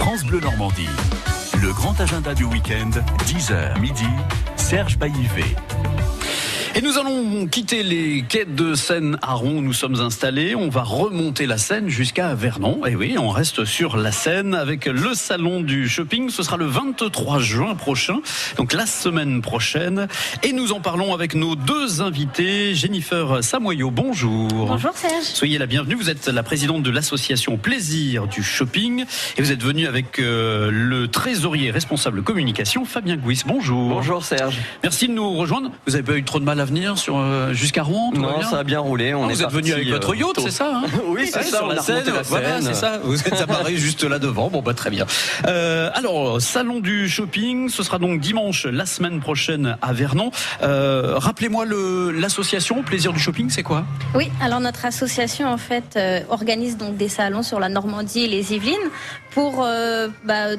France Bleu Normandie. Le grand agenda du week-end, 10h midi, Serge Baillivet. Et nous allons quitter les quais de Seine-Aron où nous sommes installés. On va remonter la Seine jusqu'à Vernon. Et oui, on reste sur la Seine avec le salon du shopping. Ce sera le 23 juin prochain, donc la semaine prochaine. Et nous en parlons avec nos deux invités. Jennifer Samoyau, bonjour. Bonjour Serge. Soyez la bienvenue. Vous êtes la présidente de l'association Plaisir du shopping. Et vous êtes venue avec le trésorier responsable communication, Fabien Gouis. Bonjour. Bonjour Serge. Merci de nous rejoindre. Vous n'avez pas eu trop de mal à venir jusqu'à Rouen? Non, ça a bien roulé. Vous êtes venu avec votre yacht, c'est ça, hein? Oui, c'est ça, sur la Seine. Voilà, c'est ça. Vous êtes apparu juste là devant. Bon, très bien. Alors, salon du shopping, ce sera donc dimanche, la semaine prochaine à Vernon. Rappelez-moi l'association Plaisir du shopping, c'est quoi? Oui, alors notre association en fait organise donc des salons sur la Normandie et les Yvelines pour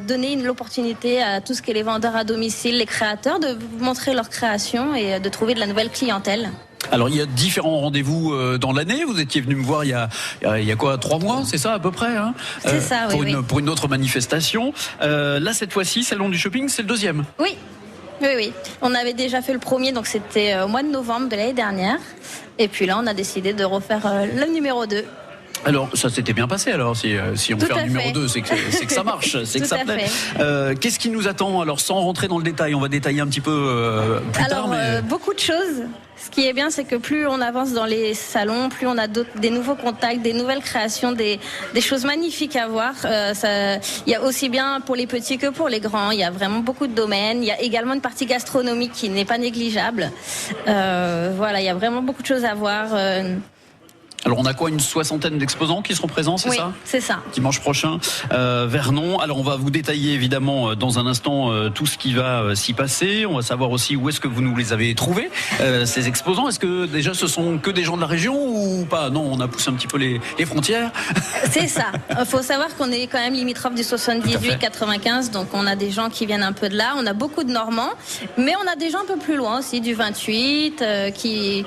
donner l'opportunité à tout ce qui est les vendeurs à domicile, les créateurs, de montrer leur création et de trouver de la nouvelle clientèle. Alors il y a différents rendez-vous dans l'année. Vous étiez venu me voir il y a quoi, 3 mois, c'est ça à peu près, hein, c'est ça, oui, pour une autre manifestation. Là cette fois-ci, salon du shopping, c'est le deuxième. Oui. On avait déjà fait le premier, donc c'était au mois de novembre de l'année dernière. Et puis là, on a décidé de refaire le numéro 2. Alors, ça s'était bien passé, alors, si on fait un numéro 2, c'est que ça marche, c'est que ça plaît. Qu'est-ce qui nous attend? Alors, sans rentrer dans le détail, on va détailler un petit peu plus tard. Mais... beaucoup de choses. Ce qui est bien, c'est que plus on avance dans les salons, plus on a des nouveaux contacts, des nouvelles créations, des choses magnifiques à voir. Il y a aussi bien pour les petits que pour les grands. Il y a vraiment beaucoup de domaines. Il y a également une partie gastronomique qui n'est pas négligeable. Il y a vraiment beaucoup de choses à voir. Alors on a quoi, une 60aine d'exposants qui seront présents, c'est ça? Oui, c'est ça. Dimanche prochain, Vernon. Alors on va vous détailler évidemment dans un instant tout ce qui va s'y passer. On va savoir aussi où est-ce que vous nous les avez trouvés, ces exposants. Est-ce que déjà ce sont que des gens de la région ou pas? Non, on a poussé un petit peu les frontières. C'est ça. Il faut savoir qu'on est quand même limitrophe du 78-95, donc on a des gens qui viennent un peu de là. On a beaucoup de Normands, mais on a des gens un peu plus loin aussi, du 28, qui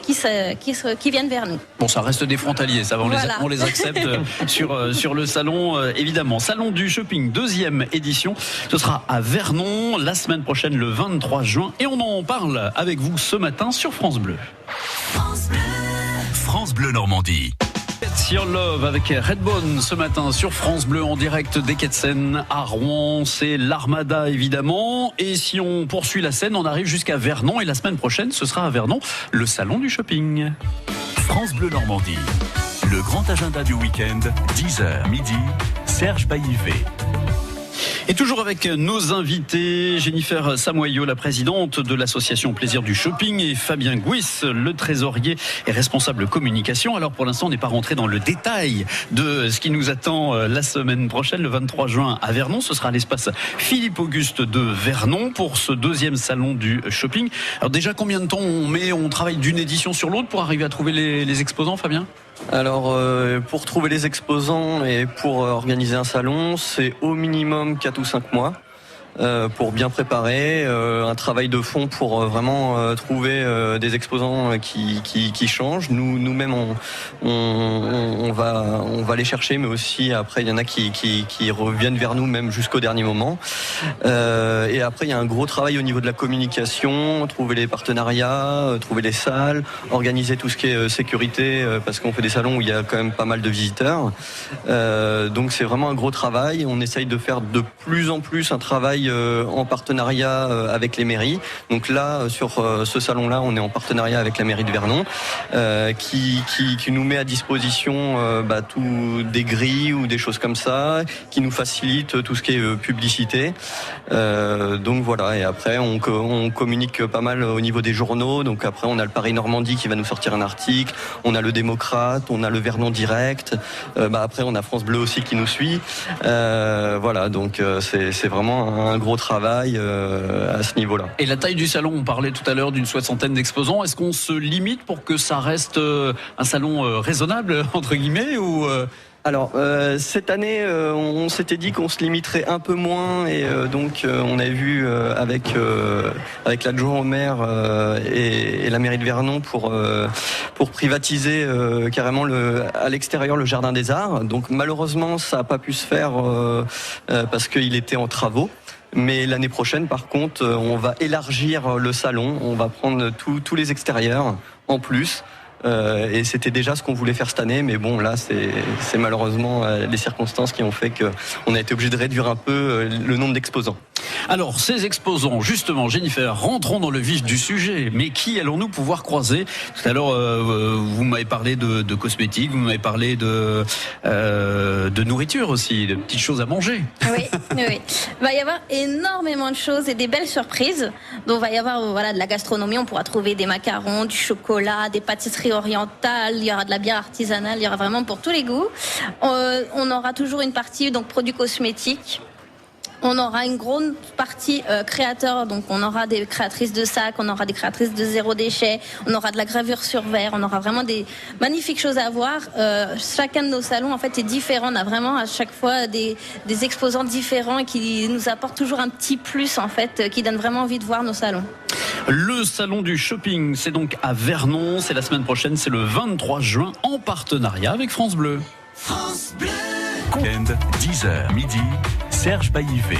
viennent vers nous. Bon, ça reste des frontaliers, ça va, on les accepte sur le salon, évidemment. Salon du shopping, 2e édition. Ce sera à Vernon la semaine prochaine, le 23 juin. Et on en parle avec vous ce matin sur France Bleu. France Bleu Normandie. Your Love avec Redbone ce matin sur France Bleu en direct des quais de Seine à Rouen. C'est l'Armada évidemment. Et si on poursuit la Seine, on arrive jusqu'à Vernon. Et la semaine prochaine, ce sera à Vernon, le salon du shopping. France Bleu Normandie. Le grand agenda du week-end, 10h midi, Serge Baillivet. Et toujours avec nos invités, Jennifer Samoyau, la présidente de l'association Plaisir du shopping, et Fabien Gouis, le trésorier et responsable communication. Alors pour l'instant, on n'est pas rentré dans le détail de ce qui nous attend la semaine prochaine, le 23 juin à Vernon. Ce sera à l'espace Philippe-Auguste de Vernon pour ce 2e salon du shopping. Alors déjà, combien de temps on travaille d'une édition sur l'autre pour arriver à trouver les exposants, Fabien? Alors, pour trouver les exposants et pour organiser un salon, c'est au minimum 4 ou 5 mois. Pour bien préparer, un travail de fond pour vraiment trouver des exposants qui changent. Nous-mêmes on va les chercher, mais aussi après il y en a qui reviennent vers nous même jusqu'au dernier moment. Et après il y a un gros travail au niveau de la communication, trouver les partenariats, trouver les salles, organiser tout ce qui est sécurité, parce qu'on fait des salons où il y a quand même pas mal de visiteurs. Donc c'est vraiment un gros travail. On essaye de faire de plus en plus un travail en partenariat avec les mairies. Donc là, sur ce salon-là, on est en partenariat avec la mairie de Vernon, qui nous met à disposition tout des grilles ou des choses comme ça, qui nous facilite tout ce qui est publicité. Donc voilà, et après on communique pas mal au niveau des journaux. Donc après on a le Paris Normandie qui va nous sortir un article, on a le Démocrate, on a le Vernon Direct, après on a France Bleu aussi qui nous suit. Voilà, donc c'est vraiment un gros travail à ce niveau-là. Et la taille du salon, on parlait tout à l'heure d'une 60aine d'exposants. Est-ce qu'on se limite pour que ça reste un salon raisonnable, entre guillemets, ou Alors cette année, on s'était dit qu'on se limiterait un peu moins et donc on avait vu avec l'adjoint au maire et la mairie de Vernon pour privatiser carrément à l'extérieur le jardin des arts. Donc malheureusement ça n'a pas pu se faire parce qu'il était en travaux. Mais l'année prochaine, par contre, on va élargir le salon. On va prendre tous les extérieurs en plus. Et c'était déjà ce qu'on voulait faire cette année, mais bon, là, c'est malheureusement les circonstances qui ont fait qu'on a été obligé de réduire un peu le nombre d'exposants. Alors, ces exposants, justement, Jennifer, rentrons dans le vif du sujet. Mais qui allons-nous pouvoir croiser ? Tout à l'heure, vous m'avez parlé de cosmétiques, vous m'avez parlé de nourriture aussi, de petites choses à manger. Oui. Il va y avoir énormément de choses et des belles surprises. Donc, il va y avoir de la gastronomie. On pourra trouver des macarons, du chocolat, des pâtisseries orientales. Il y aura de la bière artisanale. Il y aura vraiment pour tous les goûts. On aura toujours une partie donc produits cosmétiques. On aura une grande partie créateurs, donc on aura des créatrices de sacs, on aura des créatrices de zéro déchet, on aura de la gravure sur verre, on aura vraiment des magnifiques choses à voir. Chacun de nos salons en fait est différent, on a vraiment à chaque fois des exposants différents et qui nous apportent toujours un petit plus en fait, qui donne vraiment envie de voir nos salons. Le salon du shopping, c'est donc à Vernon, c'est la semaine prochaine, c'est le 23 juin en partenariat avec France Bleu. France Bleu. Week-end, 10h midi, Serge Baillivet.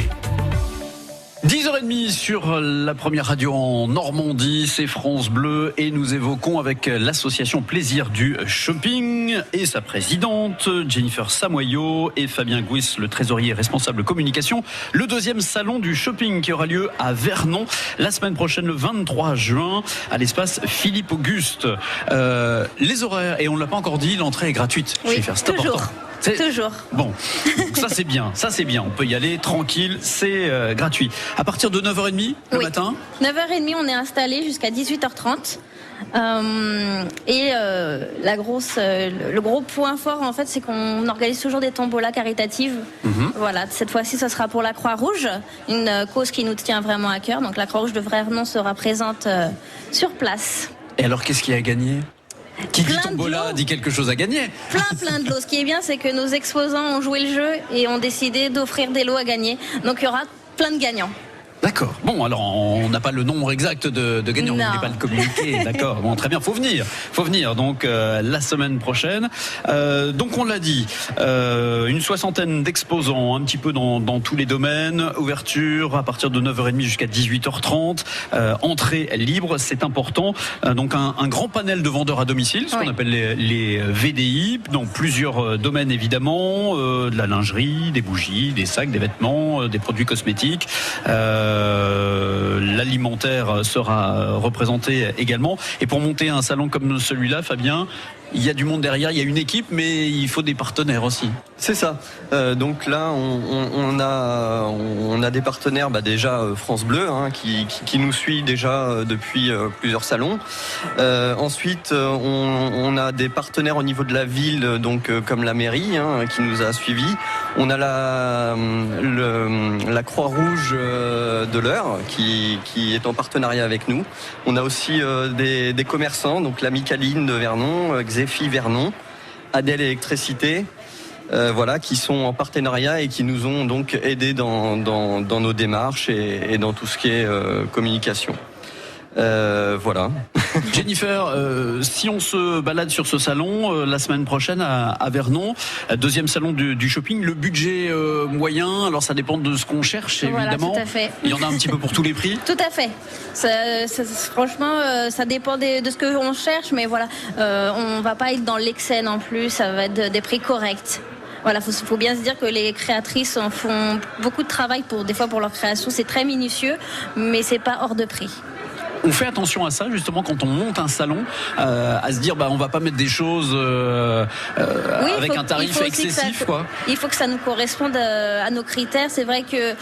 10h30 sur la première radio en Normandie, c'est France Bleu et nous évoquons avec l'association Plaisir du Shopping et sa présidente Jennifer Samoyau et Fabien Gouis, le trésorier responsable communication, le deuxième salon du shopping qui aura lieu à Vernon la semaine prochaine le 23 juin à l'espace Philippe Auguste. Les horaires, et on ne l'a pas encore dit, l'entrée est gratuite. Oui, c'est toujours. Important. Toujours. Bon, donc ça c'est bien, on peut y aller tranquille, c'est gratuit. À partir de 9h30 le matin ? 9h30 on est installé jusqu'à 18h30. Le gros point fort en fait c'est qu'on organise toujours des tombolas caritatives. Voilà, cette fois-ci ce sera pour la Croix-Rouge, une cause qui nous tient vraiment à cœur. Donc la Croix-Rouge de Vernon sera présente sur place. Et alors qu'est-ce qu'il y a à gagner ? Qui dit tombola dit quelque chose à gagner. Plein de lots. Ce qui est bien, c'est que nos exposants ont joué le jeu et ont décidé d'offrir des lots à gagner. Donc il y aura plein de gagnants. D'accord. Bon, alors on n'a pas le nombre exact de gagnants, on ne voulait pas le communiquer. D'accord. Bon, très bien. Faut venir. Donc la semaine prochaine. Donc on l'a dit, une soixantaine d'exposants, un petit peu dans tous les domaines. Ouverture à partir de 9h30 jusqu'à 18h30. Entrée libre, c'est important. Donc un grand panel de vendeurs à domicile, ce qu'on appelle les VDI, dans plusieurs domaines évidemment, de la lingerie, des bougies, des sacs, des vêtements, des produits cosmétiques. L'alimentaire sera représenté également. Et pour monter un salon comme celui-là, Fabien, il y a du monde derrière, il y a une équipe, mais il faut des partenaires aussi. C'est ça. Donc là, on a des partenaires, déjà France Bleu, qui nous suit déjà depuis plusieurs salons. Ensuite, on a des partenaires au niveau de la ville, donc comme la mairie, qui nous a suivis. On a la Croix-Rouge de l'Eure qui est en partenariat avec nous. On a aussi des commerçants, donc la Micaline de Vernon, Xefi Vernon, Adèle Électricité, qui sont en partenariat et qui nous ont donc aidés dans nos démarches et dans tout ce qui est communication. Voilà. Jennifer, si on se balade sur ce salon la semaine prochaine à Vernon, deuxième salon du shopping, le budget moyen, alors ça dépend de ce qu'on cherche évidemment. Tout à fait. Il y en a un petit peu pour tous les prix. Tout à fait. Franchement, ça dépend de ce qu'on cherche, mais voilà, on va pas être dans l'excès non plus. Ça va être des prix corrects. Voilà, faut bien se dire que les créatrices font beaucoup de travail pour leur création. C'est très minutieux, mais c'est pas hors de prix. On fait attention à ça justement quand on monte un salon, à se dire on va pas mettre des choses avec un tarif excessif quoi. Il faut que ça nous corresponde à nos critères. C'est vrai que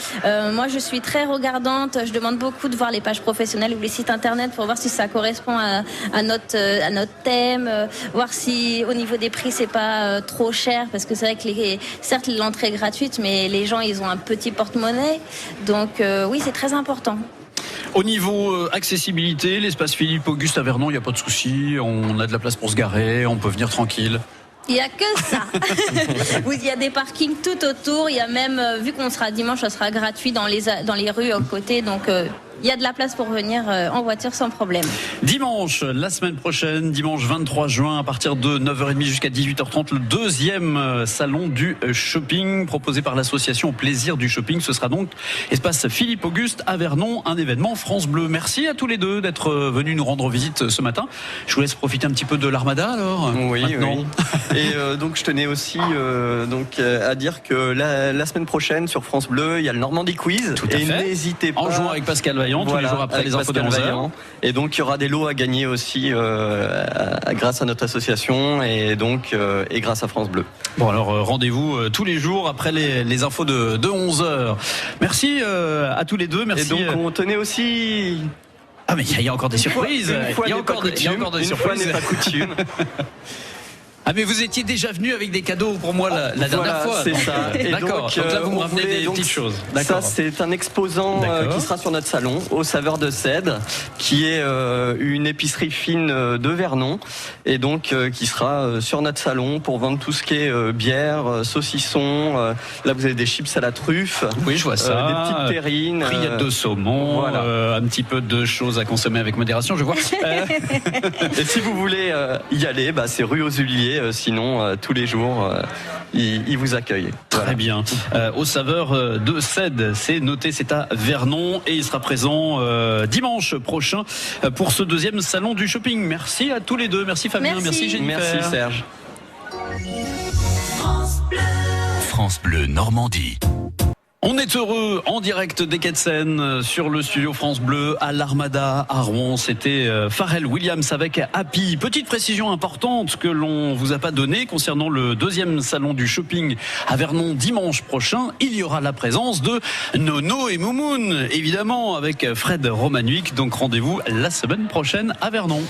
moi je suis très regardante, je demande beaucoup de voir les pages professionnelles ou les sites internet pour voir si ça correspond à notre thème, voir si au niveau des prix c'est pas trop cher, parce que c'est vrai que certes l'entrée est gratuite, mais les gens ils ont un petit porte-monnaie, donc oui c'est très important. Au niveau accessibilité, l'espace Philippe Auguste à Vernon, il n'y a pas de souci, on a de la place pour se garer, on peut venir tranquille. Il n'y a que ça. Il y a des parkings tout autour. Il y a même, vu qu'on sera dimanche, ça sera gratuit dans les rues à côté. Donc, il y a de la place pour venir en voiture sans problème. Dimanche, la semaine prochaine, dimanche 23 juin, à partir de 9h30 jusqu'à 18h30, le deuxième salon du shopping proposé par l'association Plaisir du Shopping. Ce sera donc espace Philippe Auguste à Vernon, un événement France Bleu. Merci à tous les deux d'être venus nous rendre visite ce matin. Je vous laisse profiter un petit peu de l'Armada alors. Oui, maintenant. Oui. Et donc je tenais aussi à dire que la semaine prochaine sur France Bleu, il y a le Normandie Quiz. Tout à fait. N'hésitez pas. En jouant avec Pascal Vaillant, tous les jours après les infos de 11h. Et donc il y aura des lots à gagner aussi grâce à notre association et grâce à France Bleu. Bon alors rendez-vous tous les jours après les infos de 11h. Merci à tous les deux. Merci. Et donc on tenait aussi... Ah mais il y a encore des surprises. Il y a encore des surprises. Une fois n'est pas coutume. Ah mais vous étiez déjà venu avec des cadeaux pour moi la dernière fois. C'est ça. D'accord. Donc là vous me ramenez des petites choses. Ça c'est un exposant qui sera sur notre salon aux saveurs de Cède, qui est une épicerie fine de Vernon et donc qui sera sur notre salon pour vendre tout ce qui est bière, saucisson. Là vous avez des chips à la truffe. Oui je vois ça. Des petites terrines. Rillettes de saumon. Voilà. Un petit peu de choses à consommer avec modération je vois. Et si vous voulez y aller, c'est rue aux Uliers. Sinon, tous les jours, ils vous accueillent. Très bien. Aux saveurs de Cède, c'est noté, c'est à Vernon et il sera présent dimanche prochain pour ce deuxième salon du shopping. Merci à tous les deux. Merci Fabien, merci Jennifer. Merci Serge. France Bleu Normandie. On est heureux en direct des quais de Seine sur le studio France Bleu à l'Armada à Rouen. C'était Pharrell Williams avec Happy. Petite précision importante que l'on vous a pas donnée concernant le deuxième salon du shopping à Vernon dimanche prochain. Il y aura la présence de Nono et Moumoun, évidemment avec Fred Romanuik. Donc rendez-vous la semaine prochaine à Vernon.